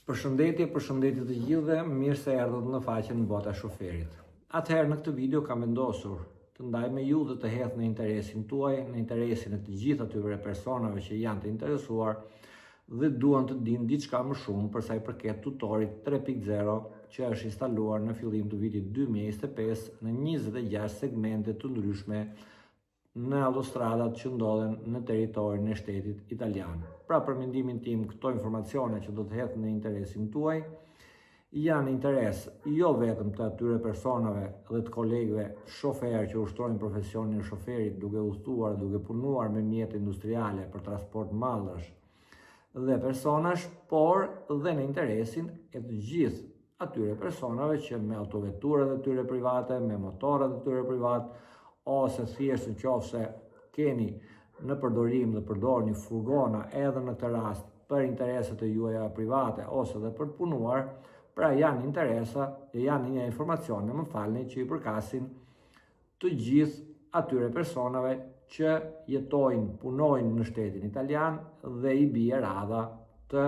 Përshëndetje të gjithëve, mirë se erdhët në faqen Bota e Shoferit. Atëherë në këtë video kam vendosur të ndaj me ju dhe të hedh në interesin tuaj, në interesin e të gjithë atyre personave që janë të interesuar dhe duan të dinë diçka më shumë për sa i përket tutorit 3.0 që është instaluar në fillim të vitit 2025 në 26 segmente të ndryshme në autostradat që ndodhen në teritorin e shtetit italian. Pra për mendimin tim, këto informacione që do të hedh në interesin tuaj janë interes jo vetëm të atyre personave dhe të kolegëve shoferë që ushtrojnë profesionin e shoferit duke udhëtuar, duke punuar me mjete industriale për transport mallrash dhe personash, por dhe në interesin e të gjithë atyre personave që me autoveturat e tyre private, me motorat e tyre private, ose thjesht në qoftë se keni në përdorim dhe përdorni furgona edhe në këtë rast për interesat e juaja private ose dhe për të punuar, pra janë interesa e janë një informacione, më falni, që i përkasin të gjithë atyre personave që jetojnë, punojnë në shtetin italian dhe i bie radha të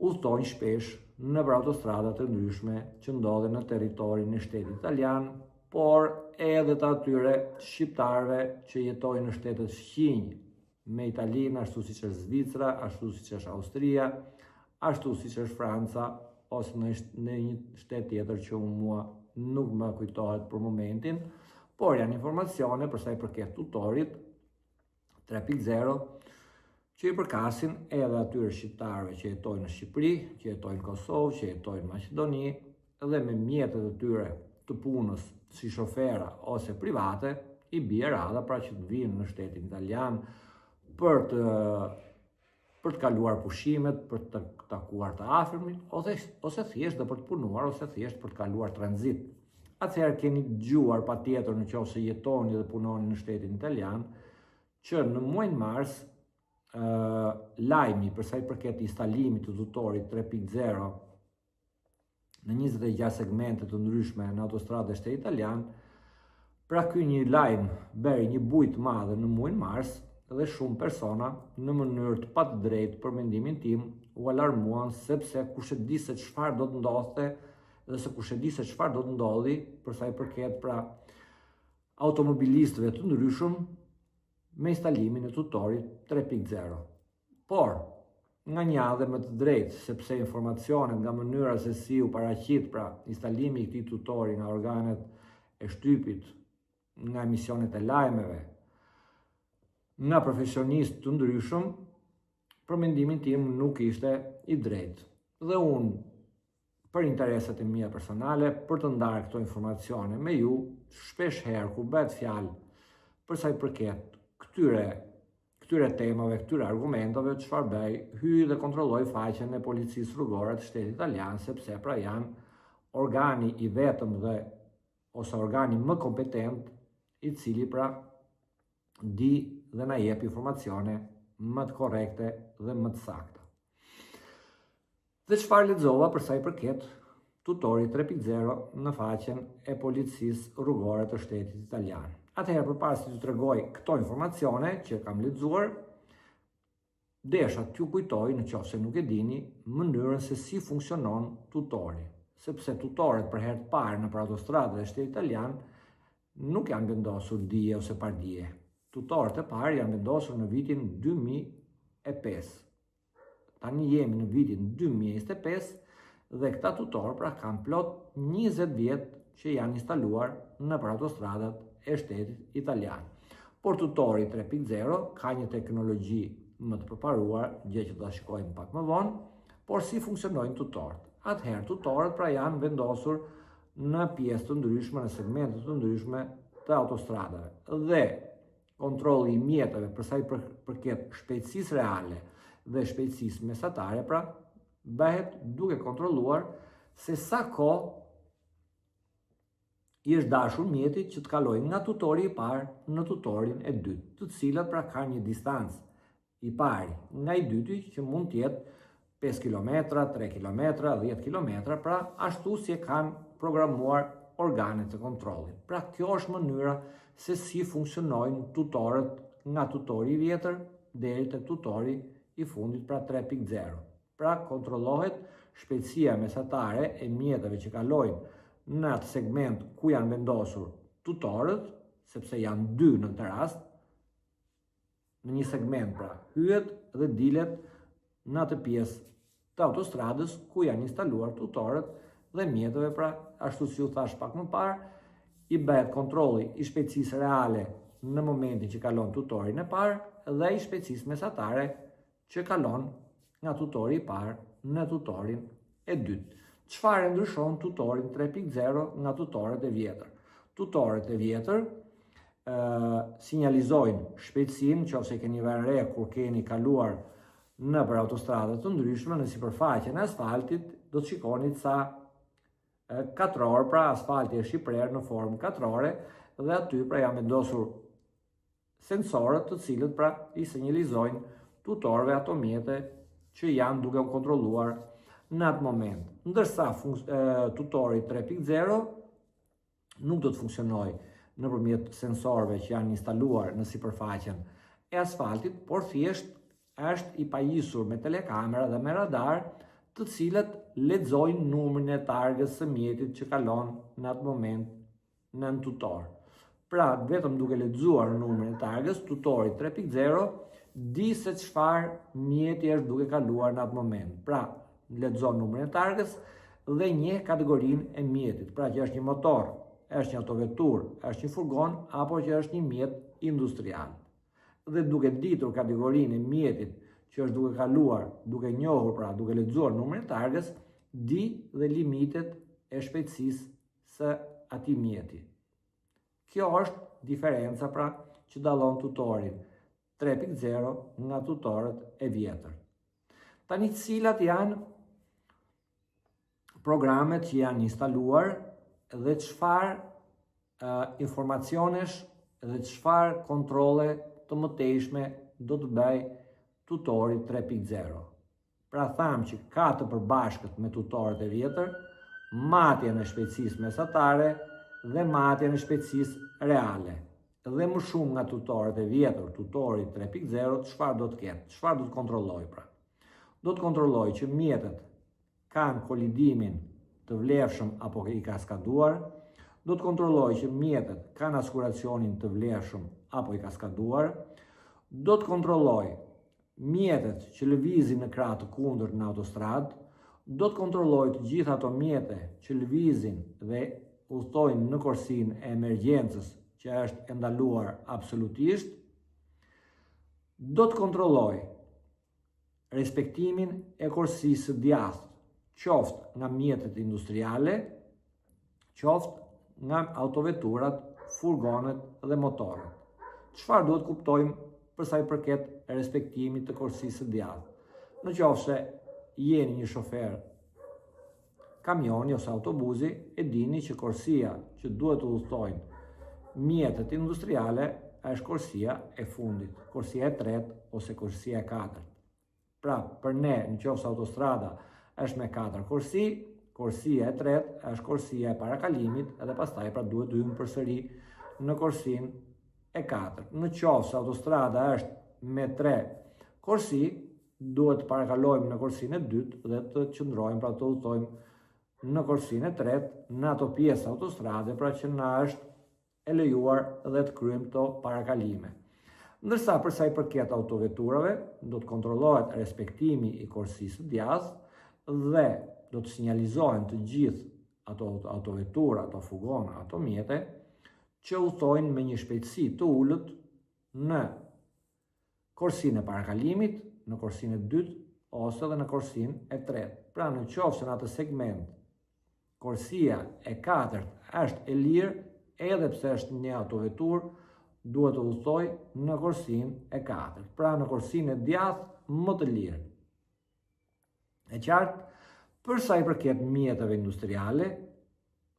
udhtojnë shpesh në autostradat e ndryshme që ndodhen në territorin e shtetit italian, por edhe të atyre shqiptarëve që jetojnë në shtetet fqinj me Italinë, ashtu siç është Zvicra, ashtu siç është Austria, ashtu siç është Franca, ose në një shtet tjetër që mua nuk më kujtohet për momentin, por janë informacione për sa i përket tutorit 3.0 që i përkasin edhe atyre shqiptarëve që jetojnë në Shqipëri, që jetojnë në Kosovë, që jetojnë në Maqedoni dhe me mjetet e tyre të punës si shofera ose private, i bie radha pra që të vinë në shtetin italian për të kaluar pushimet, për të takuar të afërmit, ose thjesht dhe për të punuar, ose thjesht për të kaluar tranzit. Atëherë keni dëgjuar patjetër nëse jetoni dhe punoni në shtetin italian, që në muajin mars lajmi për sa i përket instalimit të tutorit 3.0 në 26 segmente të ndryshme në autostradë e shtetit italian, pra ky një lajm bëri një bujë të madhe në muajin mars dhe shumë persona në mënyrë të patdrejtë për mendimin tim u alarmuan sepse kush e di se çfarë do të ndodhte dhe se kush e di se çfarë do të ndodhi për sa i përket pra automobilistëve të ndryshëm me instalimin e tutorit 3.0. Por nga një anë më të drejtë, sepse informacionet nga mënyra se si u paraqit pra instalimi i këtij tutori nga organet e shtypit, nga emisionet e lajmeve, nga profesionistë të ndryshëm, për mendimin tim nuk ishte i drejtë. Dhe unë, për interesat e mia personale, për të ndarë këto informacione me ju, shpesh herë kur bëhet fjalë për sa i përket këtyre temave, këtyre argumentave, çfarë bëj, hyj dhe kontrolloj faqen e policisë rrugore të shtetit italian, sepse pra janë organi i vetëm ose organi më kompetent i cili pra di dhe na jep informacione më të korrekte dhe më të sakta. Dhe çfarë lexova për sa i përket tutorit 3.0 në faqen e policisë rrugore të shtetit italian. Atëherë, përpara se t'ju tregoj këto informacione që kam lexuar, desha t'ju kujtoj, nëse nuk e dini, mënyrën se si funksionon tutori, sepse tutoret për herë të parë në autostradët e shtetit italian nuk janë vendosur dije ose par dije. Tutorët e parë janë vendosur në vitin 2005. Tani jemi në vitin 2025 dhe këta tutorë pra kanë plot 20 vjet që janë instaluar në autostradat e shtetit italian. Por tutori 3.0 ka një teknologji më të përparuar, gjë që do ta shikojmë pak më vonë, por si funksionojnë tutorët. Atëherë tutorët pra janë vendosur në pjesë të ndryshme, në segmente të ndryshme të autostradave. Dhe kontrolli i mjeteve për sa i përket shpejtësisë reale dhe shpejtësisë mesatare, pra bëhet duke kontrolluar se sa kohë i është dashur mjetit që të kalojë nga tutori i parë në tutorin e dytë, të cilat pra ka një distancë i pari nga i dyti që mund të jetë 5 km, 3 km, 10 km, pra ashtu si e kanë programuar organet e kontrollit. Pra kjo është mënyra se si funksionojnë tutorët nga tutori i vjetër deri te tutori i fundit, pra 3.0. Pra kontrollohet shpejtësia mesatare e mjeteve që kalojnë në atë segment ku janë vendosur tutorët, sepse janë 2 në këtë rast, në një segment pra hyet dhe dilet në atë pjesë të autostradës ku janë instaluar tutorët dhe mjeteve, pra ashtu si u thash pak më parë, i bëhet kontrolli i shpejtësisë reale në momentin që kalon tutorin e parë dhe i shpejtësisë mesatare që kalon nga tutori i parë në tutorin e dytë. Çfarë ndryshon tutorin 3.0 nga tutorët e vjetër? Tutorët e vjetër sinjalizojnë shpejtësinë, nëse keni vënë re kur keni kaluar nëpër autostrada të ndryshme në sipërfaqen e asfaltit, do të shikoni sa katror, pra asfalti është i prerë në formë katrore dhe aty pra janë vendosur sensorët të cilët pra i sinjalizojnë tutorëve ato mjete që janë duke u kontrolluar në atë moment. Ndërsa tutori 3.0 nuk do të funksionojë nëpërmjet sensorëve që janë instaluar në sipërfaqen e asfaltit, por thjesht është i pajisur me telekamera dhe me radar, të cilët lexojnë numrin e targës së mjetit që kalon në atë moment në tutor. Pra, vetëm duke lexuar numrin e targës, tutori 3.0 di se çfarë mjeti është duke kaluar në atë moment. Pra, lexon numrin e targës dhe njeh kategorinë e mjetit. Pra, që është një motor, është një autovetur, është një furgon apo që është një mjet industrial. Dhe duke ditur kategorinë e mjetit që është duke kaluar, duke njohur, pra duke lexuar numrin e targës, di dhe limitet e shpejtësisë së atij mjeti. Kjo është diferenca pra që dallon tutorin 3.0 nga tutorët e vjetër. Tani cilat janë programet që janë instaluar dhe çfarë informacionesh dhe çfarë kontrolle të mëtejshme do të bëj tutori 3.0. Pra tham që ka të përbashkët me tutorët e vjetër, matjen e shpejtësisë mesatare dhe matjen e shpejtësisë reale. Dhe më shumë nga tutorët e vjetër, tutori 3.0, çfarë do të ketë? Çfarë do të kontrolloj pra? Do të kontrolloj që mjetet kanë kolidimin të vlefshëm apo i kaskaduar, do të kontrolloj që mjetet kanë asiguracionin të vlefshëm apo i kaskaduar, do të kontrolloj mjetet që lëvizin në krah të kundërt në autostradë, do të kontrolloj të gjitha ato mjete që lëvizin dhe udhtojnë në korsinë e emergjencës që është e ndaluar absolutisht, do të kontrolloj respektimin e korsisë së djathtë, qoftë nga mjetet industriale, qoftë nga autoveturat, furgonet dhe motorët. Çfarë duhet kuptojmë për sa i përket respektimit të korsisë së djathtë? Në qoftë se jeni një shofer kamioni ose autobusi, e dini që korsia që duhet të udhtojnë mjetet industriale është korsia e fundit, korsia e tretë ose korsia e katërt. Pra, për ne, në qoftë se autostrada është me 4 korsi, korsia e tretë është korsia e parakalimit dhe pastaj pra duhet të hyjmë përsëri në korsinë e 4. Në qoftë se autostrada është me 3 korsi, duhet të parakalojmë në korsinë e dytë dhe të qëndrojmë, pra të udhtojmë në korsinë e tretë në ato pjesë autostrade, pra që na është e lejuar dhe të kryejmë këto parakalime. Ndërsa për sa i përket autoveturave, do të kontrollohet respektimi i korsisë së djathtë dhe do të sinjalizohen të gjithë ato autovetura, ato furgona, ato mjete që udhtojnë me një shpejtësi të ulët në korsinë e parakalimit, në korsinë e dytë ose dhe në korsinë e tretë. Pra në qoftë se në atë segment korsia e katërt është e lirë, edhe pse është një autovetur, duhet të udhtoj në korsinë e katërt, pra në korsinë e djathtë më të lirë. E qartë, për sa i përket mjeteve industriale,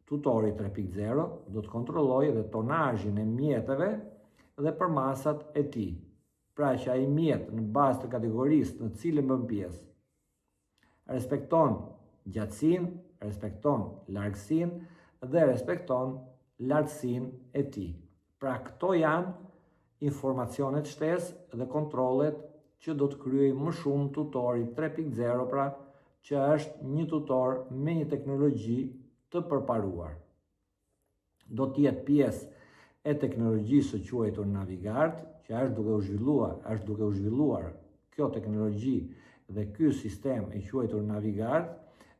tutori 3.0 do të kontrollojë edhe tonazhin e mjeteve dhe përmasat e tij. Pra që ai mjet në bazë të kategorisë në cilën bën pjesë respekton gjatësinë, respekton largësinë dhe respekton lartësinë e tij. Pra këto janë informacionet shtesë dhe kontrollet që do të kryej më shumë tutori 3.0, pra që është një tutor me një teknologji të përparuar. Do të jetë pjesë e teknologjisë së quajtur Navigard, që është duke u zhvilluar kjo teknologji dhe ky sistem i quajtur Navigard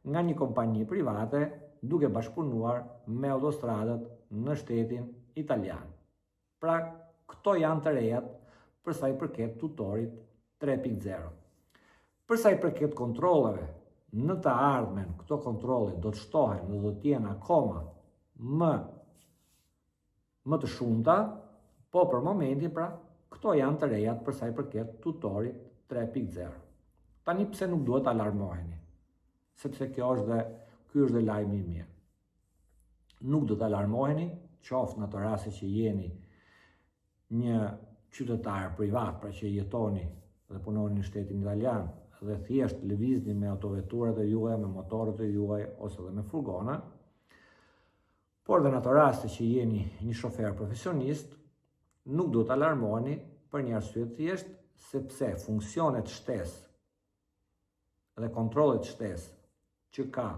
nga një kompani private duke bashkëpunuar me autostradat në shtetin italian. Pra, këto janë të rejat për sa i përket tutorit 3.0. Për sa i përket kontrolleve, në të ardhmen këto kontrolle do të shtohen dhe do të jenë akoma më të shumta, po për momentin pra këto janë të rejat për sa i përket tutorit 3.0. Tani pse nuk duhet alarmoheni, sepse ky është dhe lajmi i mirë. Nuk do të alarmoheni, qoftë në ato raste që jeni një qytetar privat, pra që jetoni dhe punoni në shtetin italian dhe thjesht lëvizni me autoveturat e juaja, me motorët e juaj ose dhe me furgona, por dhe në ato raste që jeni një shofer profesionist, nuk do të alarmoheni për një arsye të thjeshtë, sepse funksionet shtesë dhe kontrollet shtesë që ka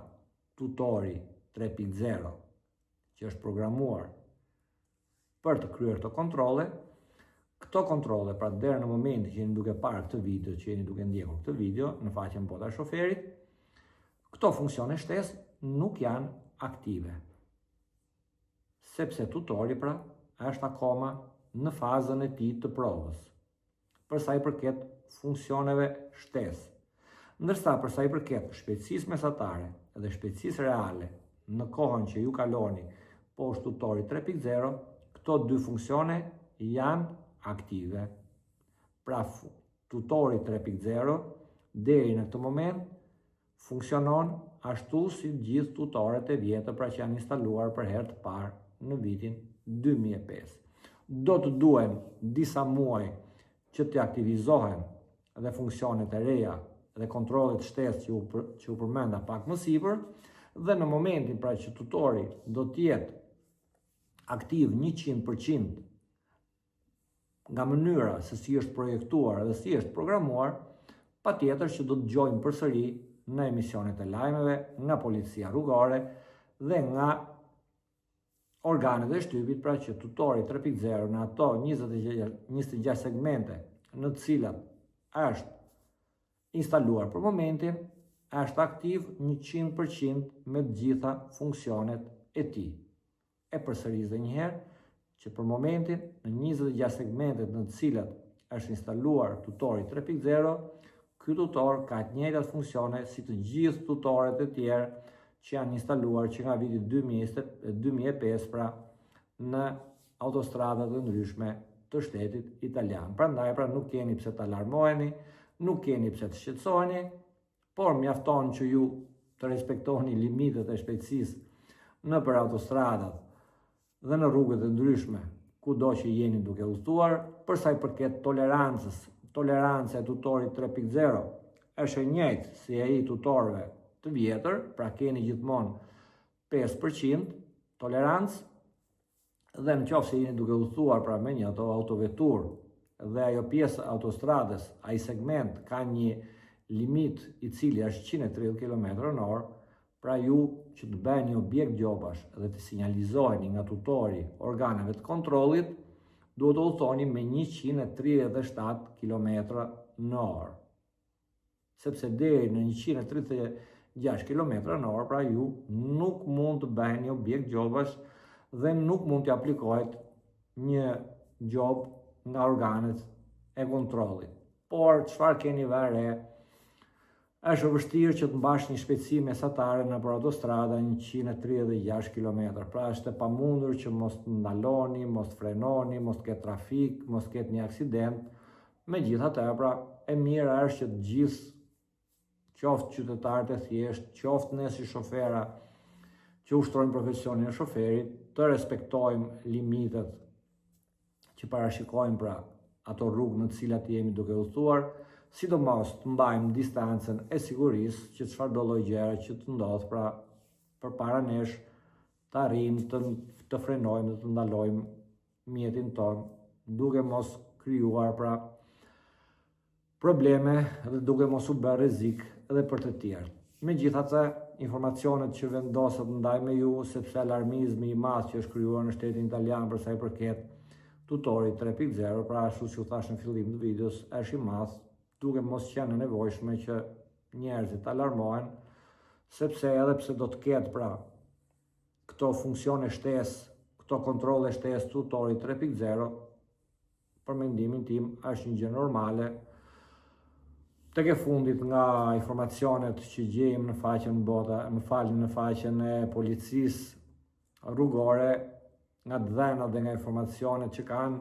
tutori 3.0, që është programuar për të kryer këto kontrolle, pra deri në momentin që jeni duke parë këtë video, që jeni duke ndjekur këtë video në faqen Bota e Shoferit, këto funksione shtesë nuk janë aktive. Sepse tutori pra është akoma në fazën e tij të provës, për sa i përket funksioneve shtesë. Ndërsa për sa i përket shpejtësisë mesatare dhe shpejtësisë reale në kohën që ju kaloni poshtë tutorit 3.0, këto dy funksione janë aktive. Pra tutori 3.0 deri në këtë moment funksionon ashtu si gjithë tutoret e vjetër, pra që janë instaluar për herë të parë në vitin 2005. Do të duhen disa muaj që të aktivizohen dhe funksionet e reja dhe kontrollet shtesë që u përmenda pak më sipër, dhe në momentin pra që tutori do të jetë aktiv 100% nga mënyra se si është projektuar dhe si është programuar, patjetër që do të dëgjojmë përsëri në emisionet e lajmeve, nga policia rrugore dhe nga organet e shtypit, pra që tutori 3.0 në ato 26 segmente në të cilat është instaluar për momentin, është aktiv 100% me të gjitha funksionet e tij. E përsëris edhe një herë që për momentin në 26 segmentet në të cilat është instaluar tutori 3.0, ky tutor ka të njëjtat funksione si të gjithë tutoret e tjerë që janë instaluar që nga viti 2005 pra në autostradat e ndryshme të shtetit italian. Prandaj pra nuk keni pse të alarmoheni, nuk keni pse të shqetësoheni, por mjafton që ju të respektoni limitet e shpejtësisë nëpër autostradat dhe në rrugët e ndryshme kudo që jeni duke udhëtuar. Për sa i përket tolerancës, toleranca e tutorit 3.0 është e njëjtë si ai tutorëve të vjetër, pra keni gjithmonë 5% tolerancë, dhe në qoftë se jeni duke udhëtuar pra me një autovetur dhe ajo pjesë autostradës, ai segment ka një limit i cili është 130 km/h, pra ju që të bëni një objekt gjobash dhe të sinjalizoheni nga tutori organeve të kontrollit, duhet të udhëtoni me 137 km/h. Sepse deri në 136 km/h, pra ju nuk mund të bëni një objekt gjobash dhe nuk mund të aplikohet një gjobë nga organet e kontrollit. Por çfarë keni vënë? Është vështirë që të mbash një shpejtësi mesatare nëpër autostrada 136 km. Pra është e pamundur që mos të ndaloni, mos të frenoni, mos të ketë trafik, mos të ketë një aksident. Megjithatë, pra e mira është që të gjithë, qoftë qytetarët e thjeshtë, qoftë ne si shofera që ushtrojmë profesionin e shoferit, të respektojmë limitet që parashikojmë pra ato rrugë në të cilat jemi duke udhëtuar, sidomos të mbajmë distancën e sigurisë që çfarëdo lloj gjëra që të ndodh pra përpara nesh të arrijmë të frenojmë dhe të ndalojmë mjetin ton, duke mos krijuar pra probleme dhe duke mos u bërë rrezik edhe për të tjerë. Megjithatë, informacionet që vendoset ndaj me ju, sepse alarmizmi i madh që është krijuar në shtetin italian për sa i përket tutorit 3.0, pra ashtu si u thash në fillim të videos, është i madh, duke mos qenë nevojshme që njerëzit alarmohen, sepse edhe pse do të ketë pra këto funksione shtesë, këto kontrole shtesë tutorit 3.0, për mendimin tim është një gjë normale. Tek e fundit nga informacionet që gjejmë në faqen në faqen e policisë rrugore, nga dhënat dhe nga informacionet që kanë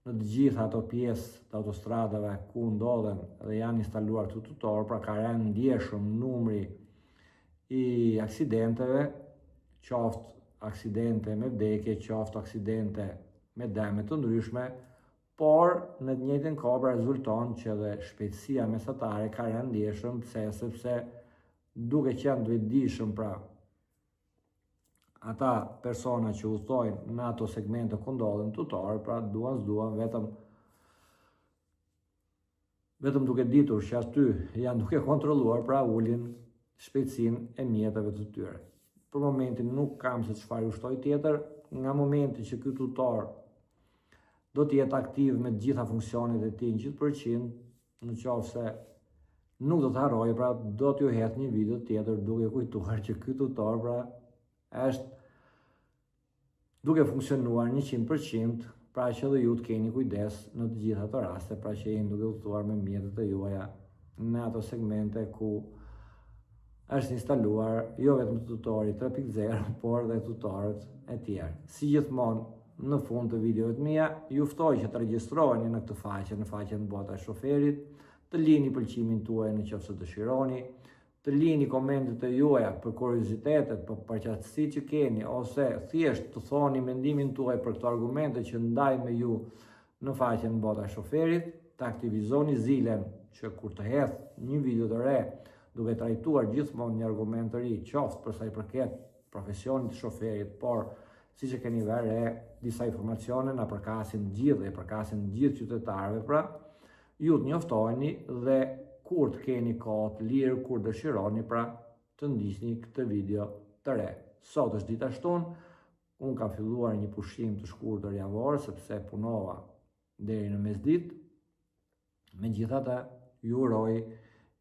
në të gjitha ato pjesë të autostradave ku ndodhen dhe janë instaluar të tutor, pra ka rënë ndjeshëm numri i aksidenteve, qoftë aksidente me vdekje, qoftë aksidente me dëme të ndryshme, por në të njëjtën kohë rezulton që dhe shpejtësia mesatare ka rënë ndjeshëm, sepse duke qenë vetëdijshëm pra ata persona që udhtojnë në ato segmente ku ndodhen tutor, pra duan s'duan vetëm duke ditur që aty janë duke kontrolluar, pra ulin shpejtësinë e mjeteve të tyre. Për momentin nuk kam se çfarë u shtoj tjetër, nga momenti që ky tutor do të jetë aktiv me të gjitha funksionet e tij 100%, në qoftë se nuk do të harroj, pra do t'ju hedh një video tjetër duke kujtuar që ky tutor pra është duke funksionuar 100%, pra që dhe ju të keni kujdes në të gjitha ato raste, pra që jeni duke udhëtuar me mjetet e juaja në ato segmente ku është instaluar jo vetëm tutori 3.0, por dhe tutorët e tjerë. Si gjithmonë, në fund të videoit mia, ju ftoj që të regjistroheni në këtë faqe, në faqen Bota e Shoferit, të lini pëlqimin tuaj në qoftë se dëshironi, të lini komentet e juaja për kuriozitetet, për përqartësitë që keni, ose thjesht të thoni mendimin tuaj për këto argumente që ndaj me ju në faqen Bota e Shoferit, të aktivizoni zilen që kur të hedh një video të re, duke trajtuar gjithmonë një argument të ri, qoftë për sa i përket profesionit të shoferit, por si që keni vere, disa informacione na përkasin gjithë dhe përkasin gjithë qytetarëve, pra ju të njoftoheni dhe kur të keni kohë të lirë, kur dëshironi, pra të ndiqni këtë video të re. Sot është dita shtunë, unë kam filluar një pushim të shkurtër javor, sepse punova deri në mesditë. Megjithatë, ju uroj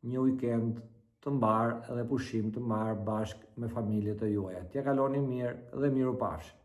një weekend të mbar dhe pushim të mbar bashkë me familjet e juaja. T'ja kaloni mirë dhe mirupafshim.